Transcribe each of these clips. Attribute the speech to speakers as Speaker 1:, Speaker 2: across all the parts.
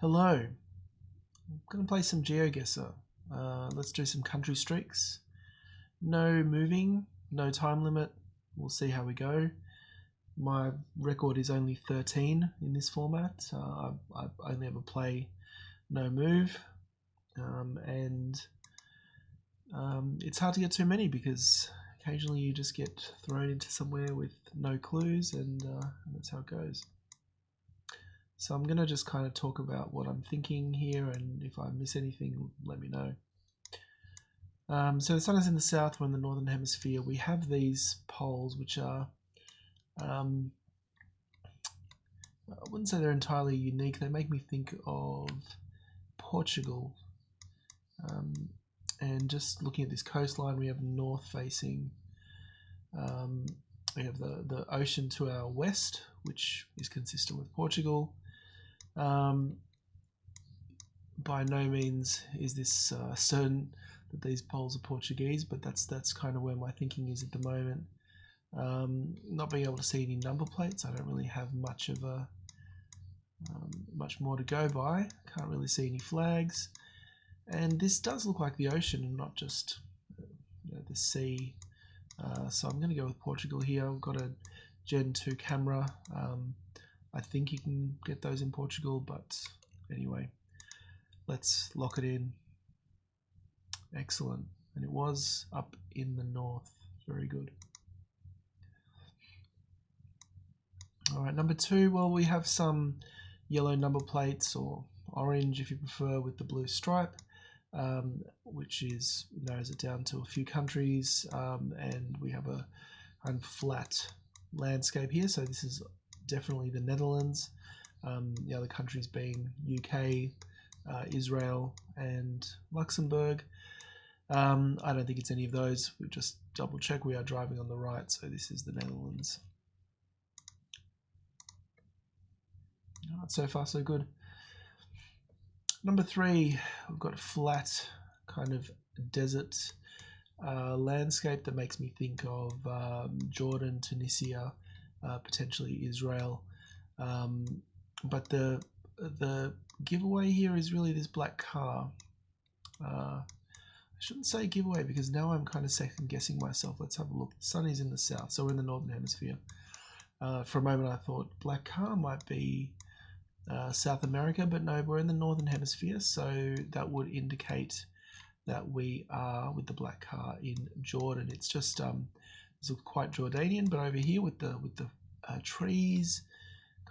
Speaker 1: Hello, I'm going to play some Geoguessr. Let's do some country streaks. No moving, no time limit. We'll see how we go. My record is only 13 in this format. I only ever play no move, and it's hard to get too many because occasionally you just get thrown into somewhere with no clues, and that's how it goes. So I'm going to just kind of talk about what I'm thinking here, and if I miss anything, let me know. So the sun is in the south, we're in the northern hemisphere. We have these poles which are, I wouldn't say they're entirely unique. They make me think of Portugal. And just looking at this coastline, we have north facing. We have the ocean to our west, which is consistent with Portugal. By no means is this certain that these poles are Portuguese, but that's kind of where my thinking is at the moment. Not being able to see any number plates, I don't really have much of a much more to go by. Can't really see any flags, and this does look like the ocean and not just the sea. So I'm going to go with Portugal here. I've got a Gen 2 camera. I think you can get those in Portugal, but anyway, let's lock it in. Excellent. And it was up in the north. Very good. All right, number 2, well, we have some yellow number plates, or orange if you prefer, with the blue stripe, which narrows it down to a few countries, and we have a kind of flat landscape here. So this is definitely the Netherlands, the other countries being UK, Israel and Luxembourg. I don't think it's any of those. We just double check. We are driving on the right, so this is the Netherlands. All right, so far so good. Number 3, we've got a flat kind of desert landscape that makes me think of Jordan, Tunisia, potentially Israel, but the giveaway here is really this black car. I shouldn't say giveaway because now I'm kind of second guessing myself. Let's have a look. The sun is in the south, so we're in the northern hemisphere. For a moment I thought black car might be South America, but no, we're in the northern hemisphere, so that would indicate that we are with the black car in Jordan. It's just this looks quite Jordanian, but over here with the trees,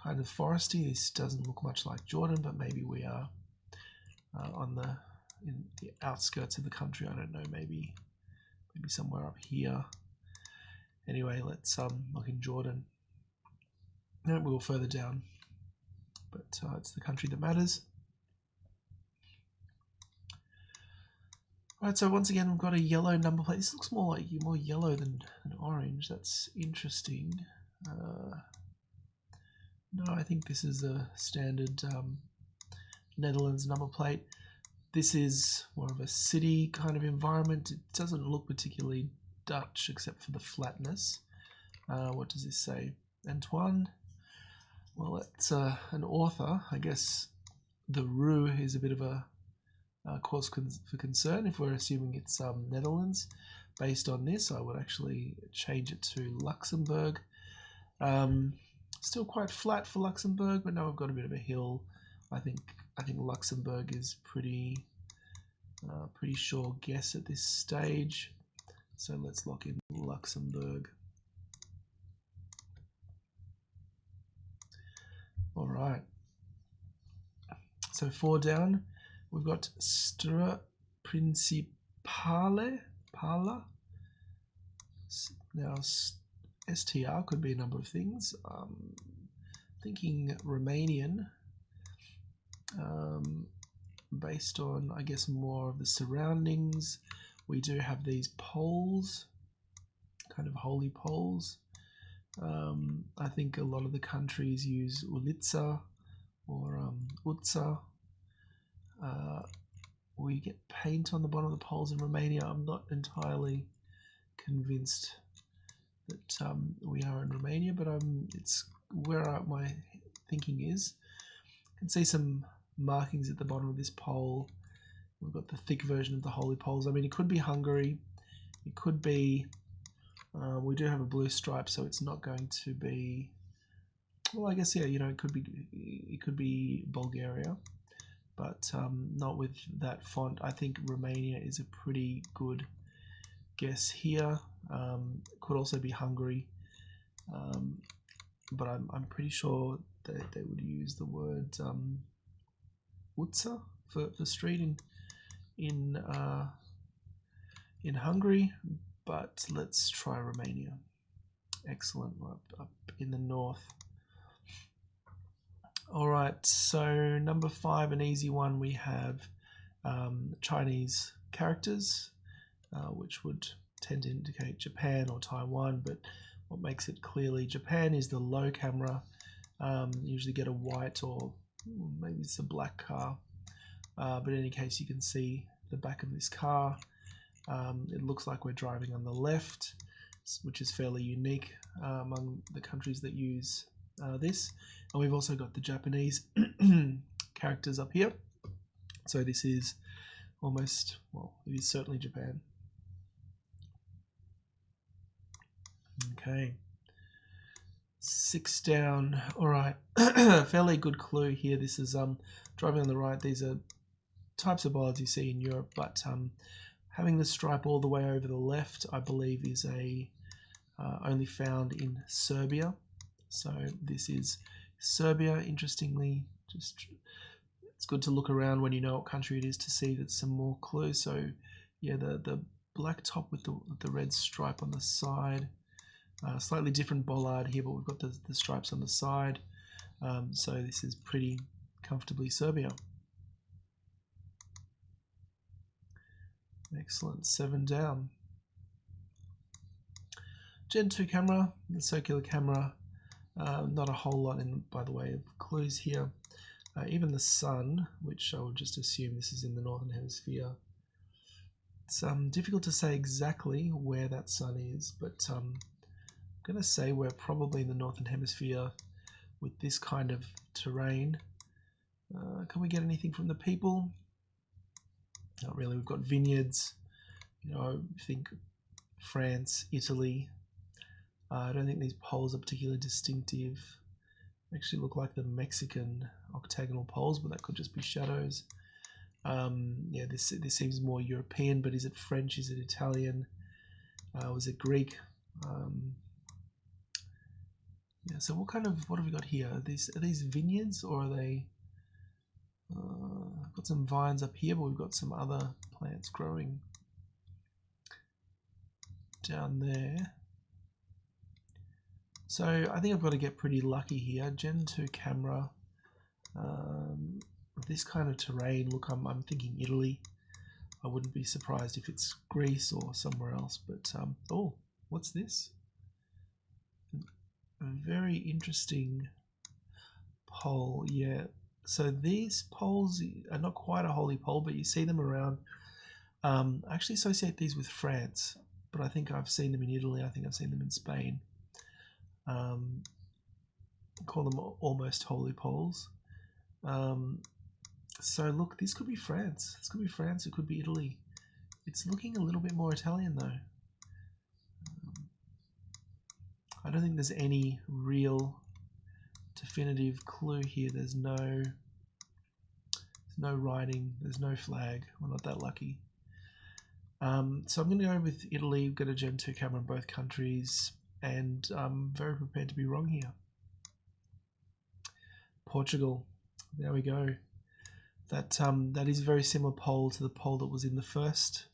Speaker 1: kind of foresty, this doesn't look much like Jordan, but maybe we are in the outskirts of the country. I don't know, maybe somewhere up here. Anyway, let's look in Jordan. No, we'll go further down, but it's the country that matters. Right, so once again we've got a yellow number plate. This looks more yellow than orange. That's interesting. No, I think this is a standard Netherlands number plate. This is more of a city kind of environment. It doesn't look particularly Dutch except for the flatness. What does this say? Antoine? Well, it's an author. I guess the Rue is a bit of a cause for concern if we're assuming it's Netherlands. Based on this, I would actually change it to Luxembourg. Still quite flat for Luxembourg, but now we've got a bit of a hill. I think Luxembourg is pretty sure guess at this stage. So let's lock in Luxembourg. All right. So 4 down, we've got Stra Principale. Now STR could be a number of things. Thinking Romanian, based on, I guess, more of the surroundings. We do have these poles, kind of holy poles. I think a lot of the countries use Ulica or Utsa. We get paint on the bottom of the poles in Romania. I'm not entirely convinced that we are in Romania, but it's where my thinking is. I can see some markings at the bottom of this pole. We've got the thick version of the holy poles. I mean, it could be Hungary. It could be, we do have a blue stripe, so it's not going to be, well, I guess, yeah, you know, it could be Bulgaria, but not with that font. I think Romania is a pretty good guess here. It could also be Hungary, but I'm pretty sure that they would use the word Utca for street in Hungary, but let's try Romania. Excellent, up in the north. All right, so number 5, an easy one. We have Chinese characters, which would tend to indicate Japan or Taiwan, but what makes it clearly Japan is the low camera. You usually get a white or maybe it's a black car, but in any case you can see the back of this car. It looks like we're driving on the left, which is fairly unique among the countries that use this. And we've also got the Japanese characters up here. So this is almost, well, it is certainly Japan. Okay. 6 down. All right. Fairly good clue here. This is driving on the right. These are types of bollards you see in Europe, but having the stripe all the way over the left, I believe, is only found in Serbia. So this is Serbia. Interestingly, it's good to look around when you know what country it is to see that some more clues. So yeah, the black top with the red stripe on the side. Slightly different bollard here, but we've got the stripes on the side. So this is pretty comfortably Serbia. Excellent, 7 down. Gen 2 camera, the circular camera. Not a whole lot by the way of clues here. Even the sun, which I would just assume this is in the northern hemisphere. It's difficult to say exactly where that sun is, but I'm going to say we're probably in the northern hemisphere with this kind of terrain. Can we get anything from the people? Not really. We've got vineyards, you know, I think France, Italy. I don't think these poles are particularly distinctive. They actually look like the Mexican octagonal poles, but that could just be shadows. Yeah, this seems more European, but is it French? Is it Italian? Was it Greek? Yeah. So what have we got here? Are these vineyards, or are they? I've got some vines up here, but we've got some other plants growing down there. So I think I've got to get pretty lucky here. Gen 2 camera. This kind of terrain, look, I'm thinking Italy. I wouldn't be surprised if it's Greece or somewhere else. But oh, what's this? A very interesting pole. Yeah. So these poles are not quite a holy pole, but you see them around. I actually associate these with France, but I think I've seen them in Italy. I think I've seen them in Spain. Call them almost holy poles. So look, this could be France. This could be France. It could be Italy. It's looking a little bit more Italian though. I don't think there's any real definitive clue here. There's no writing. There's no flag. We're not that lucky. So I'm going to go with Italy. We've got a Gen 2 camera in both countries, and I'm very prepared to be wrong here. Portugal. There we go. That is a very similar pole to the pole that was in the first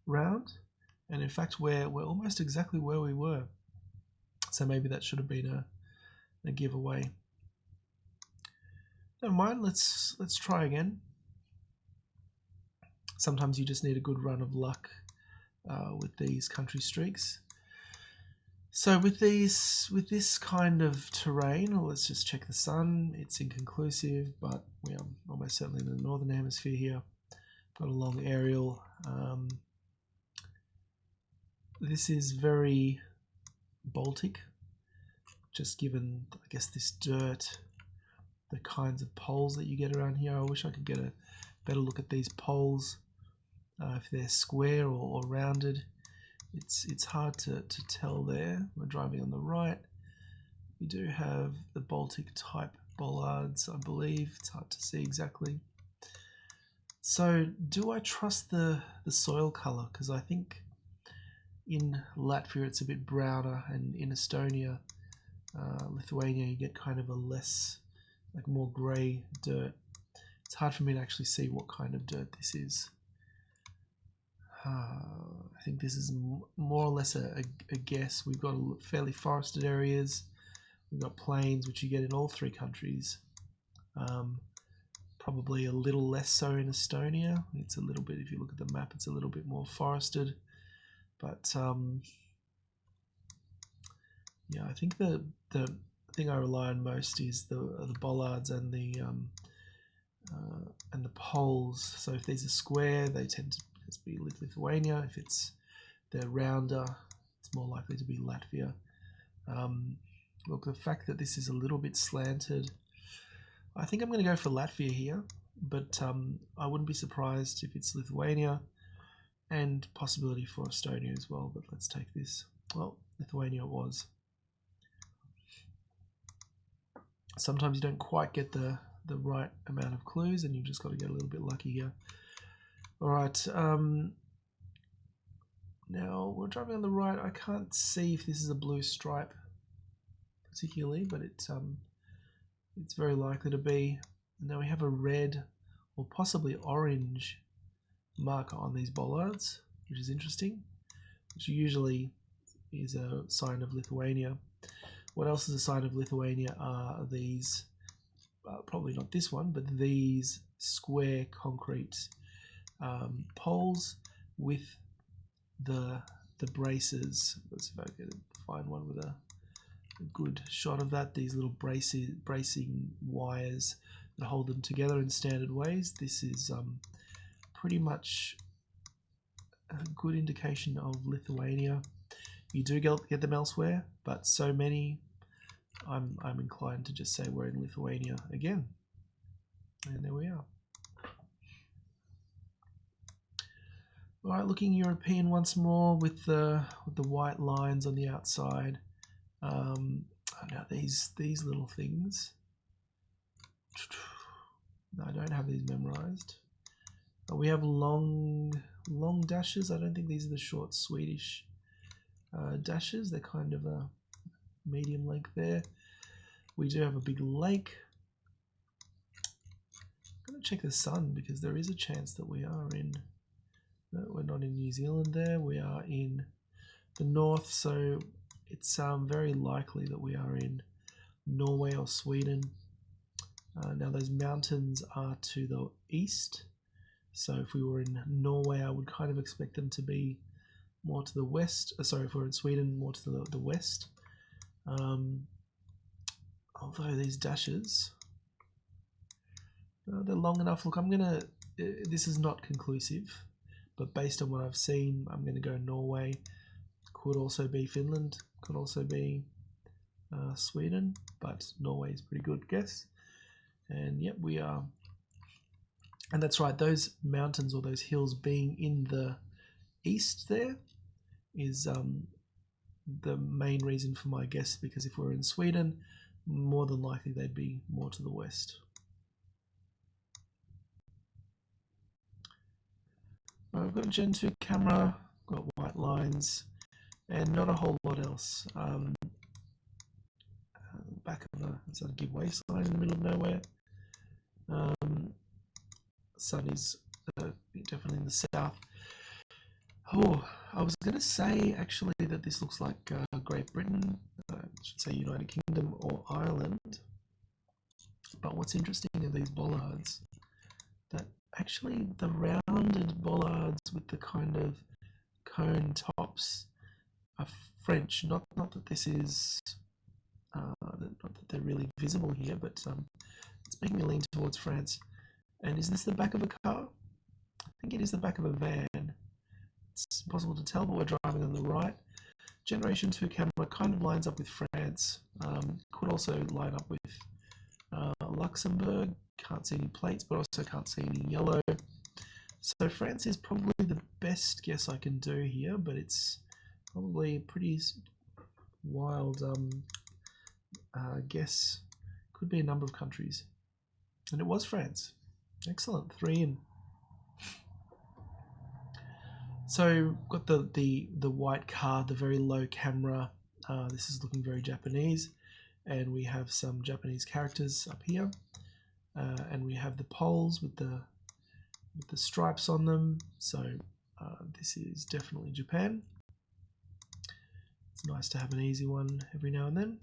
Speaker 1: round, and in fact we're almost exactly where we were. So maybe that should have been a giveaway. Never mind. Let's try again. Sometimes you just need a good run of luck with these country streaks. So with this kind of terrain, let's just check the sun. It's inconclusive, but we are almost certainly in the northern hemisphere here. Got a long aerial. This is very Baltic, just given, I guess, this dirt the kinds of poles that you get around here. I wish I could get a better look at these poles, if they're square or rounded. It's hard to tell there. We're driving on the right. We do have the Baltic type bollards, I believe. It's hard to see exactly. So do I trust the soil color? Because I think in Latvia it's a bit browner, and in Estonia, Lithuania, you get kind of a less, like more grey dirt. It's hard for me to actually see what kind of dirt this is. I think this is more or less a guess. We've got fairly forested areas. We've got plains, which you get in all three countries. Probably a little less so in Estonia. It's a little bit, if you look at the map, it's a little bit more forested. But yeah, I think the thing I rely on most is the bollards and the poles. So if these are square, they tend to be Lithuania. If they're rounder, it's more likely to be Latvia. Look, the fact that this is a little bit slanted, I think I'm going to go for Latvia here, but I wouldn't be surprised if it's Lithuania, and possibility for Estonia as well. But let's take this. Well, Lithuania it was. Sometimes you don't quite get the right amount of clues, and you've just got to get a little bit lucky here. All right, now we're driving on the right. I can't see if this is a blue stripe particularly, but it's very likely to be. Now we have a red or possibly orange marker on these bollards, which is interesting, which usually is a sign of Lithuania. What else is a sign of Lithuania are these, probably not this one, but these square concrete poles with the braces. Let's see if I can find one with a good shot of that. These little bracing wires that hold them together in standard ways. This is pretty much a good indication of Lithuania. You do get them elsewhere, but so many, I'm inclined to just say we're in Lithuania again. And there we are. All right, looking European once more with the white lines on the outside. Now these little things. No, I don't have these memorized. We have long dashes. I don't think these are the short Swedish dashes. They're kind of a medium length there. We do have a big lake. I'm going to check the sun because there is a chance that we are in. No, we're not in New Zealand there. We are in the north, so it's very likely that we are in Norway or Sweden. Now those mountains are to the east. So if we were in Norway, I would kind of expect them to be more to the west. Sorry, if we're in Sweden, more to the west. Although these dashes, they're long enough. Look, this is not conclusive, but based on what I've seen, I'm going to go Norway. Could also be Finland, could also be Sweden, but Norway is a pretty good guess. And yep, we are. And that's right, those mountains or those hills being in the east there is the main reason for my guess, because if we're in Sweden, more than likely they'd be more to the west. I've got a Gen 2 camera, got white lines, and not a whole lot else. Back of a giveaway sign in the middle of nowhere. Sun is definitely in the south. Oh, I was going to say actually that this looks like Great Britain, I should say United Kingdom or Ireland. But what's interesting are these bollards, that actually the rounded bollards with the kind of cone tops are French. Not that this is, not that they're really visible here, but it's making me lean towards France. And is this the back of a car? I think it is the back of a van. It's impossible to tell, but we're driving on the right. Generation 2 camera kind of lines up with France. Could also line up with Luxembourg, can't see any plates, but also can't see any yellow. So France is probably the best guess I can do here, but it's probably a pretty wild guess. Could be a number of countries. And it was France. Excellent, 3 in. So got the white card, the very low camera. This is looking very Japanese, and we have some Japanese characters up here, and we have the poles with the stripes on them. So this is definitely Japan. It's nice to have an easy one every now and then.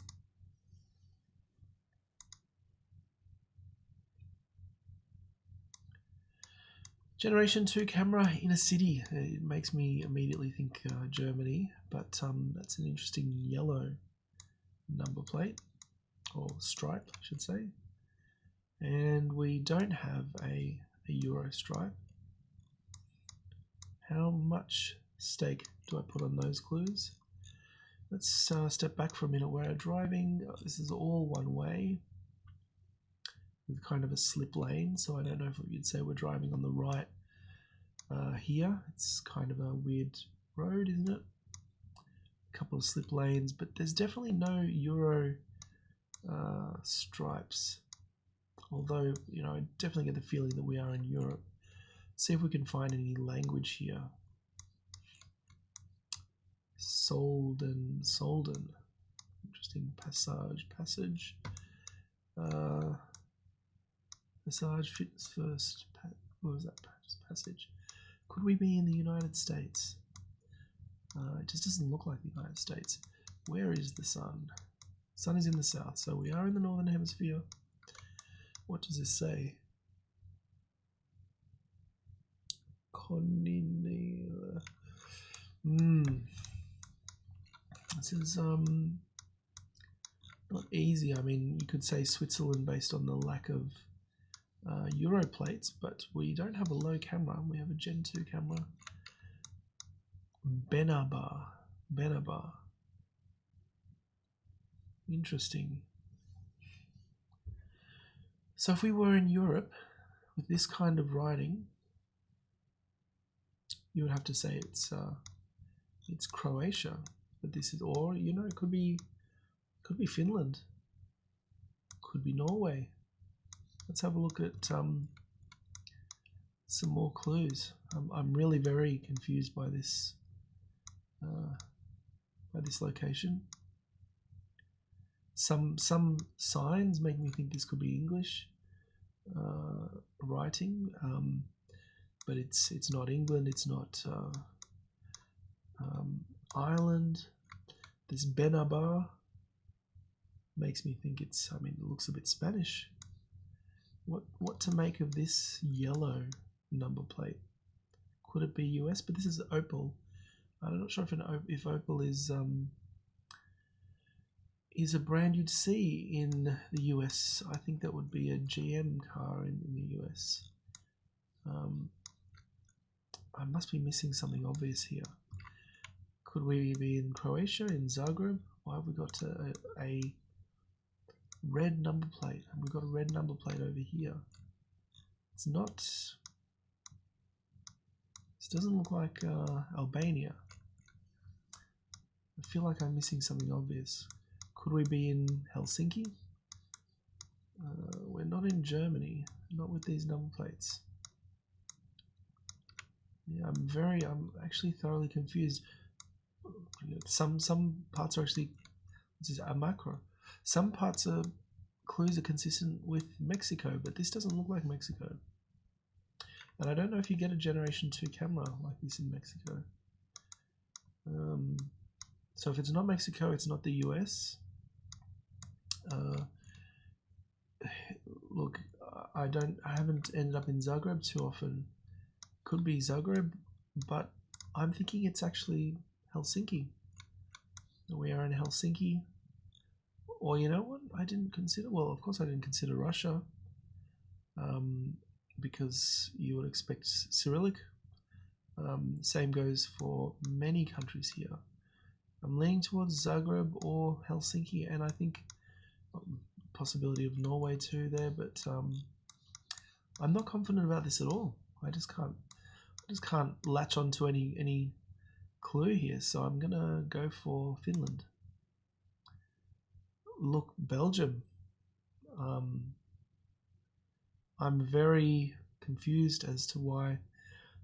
Speaker 1: Generation 2 camera in a city. It makes me immediately think Germany, but that's an interesting yellow number plate, or stripe, I should say. And we don't have a Euro stripe. How much stake do I put on those clues? Let's step back for a minute. We're driving. This is all one way with kind of a slip lane, so I don't know if you'd say we're driving on the right here. It's kind of a weird road, isn't it? A couple of slip lanes, but there's definitely no Euro stripes, although, you know, I definitely get the feeling that we are in Europe. See if we can find any language here. Solden. Interesting. Passage. Passage fitness first. What was that? Passage. Could we be in the United States? It just doesn't look like the United States. Where is the sun? Sun is in the south, so we are in the northern hemisphere. What does this say? This is not easy. I mean, you could say Switzerland based on the lack of Euro plates, but we don't have a low camera. We have a Gen 2 camera. Benabar. Interesting. So if we were in Europe with this kind of writing, you would have to say it's Croatia, but this is, or, you know, it could be Finland, could be Norway. Let's have a look at some more clues. I'm really very confused by this location. Some signs make me think this could be English writing, but it's not England. It's not Ireland. This Benabar makes me think it's. I mean, it looks a bit Spanish. What to make of this yellow number plate? Could it be US? But this is Opel. I'm not sure if Opel is a brand you'd see in the US. I think that would be a GM car in the US. I must be missing something obvious here. Could we be in Croatia, in Zagreb? Why have we got a red number plate? And we've got a red number plate over here. It's not. This doesn't look like Albania. I feel like I'm missing something obvious. Could we be in Helsinki? We're not in Germany, not with these number plates. Yeah, I'm actually thoroughly confused. Some parts are actually, this is a macro. Some parts are clues are consistent with Mexico, but this doesn't look like Mexico. And I don't know if you get a Generation 2 camera like this in Mexico. So if it's not Mexico, it's not the US. Look, I haven't ended up in Zagreb too often. Could be Zagreb, but I'm thinking it's actually Helsinki. We are in Helsinki. Or, you know what? I didn't consider. Well, of course I didn't consider Russia, because you would expect Cyrillic. Same goes for many countries here. I'm leaning towards Zagreb or Helsinki, and I think possibility of Norway too there, but I'm not confident about this at all. I just can't latch onto any clue here, so I'm gonna go for Finland. Look, Belgium. I'm very confused as to why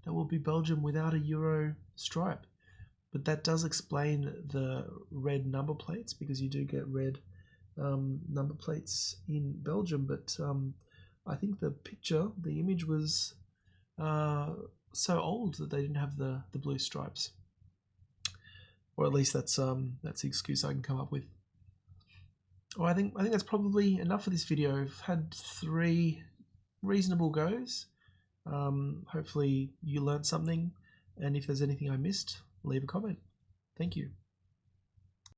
Speaker 1: that will be Belgium without a Euro stripe, but that does explain the red number plates, because you do get red number plates in Belgium, but I think the image was so old that they didn't have the blue stripes, or at least that's the excuse I can come up with. Well, I think that's probably enough for this video. I've had 3 reasonable goes. Hopefully you learned something, and if there's anything I missed, leave a comment. Thank you.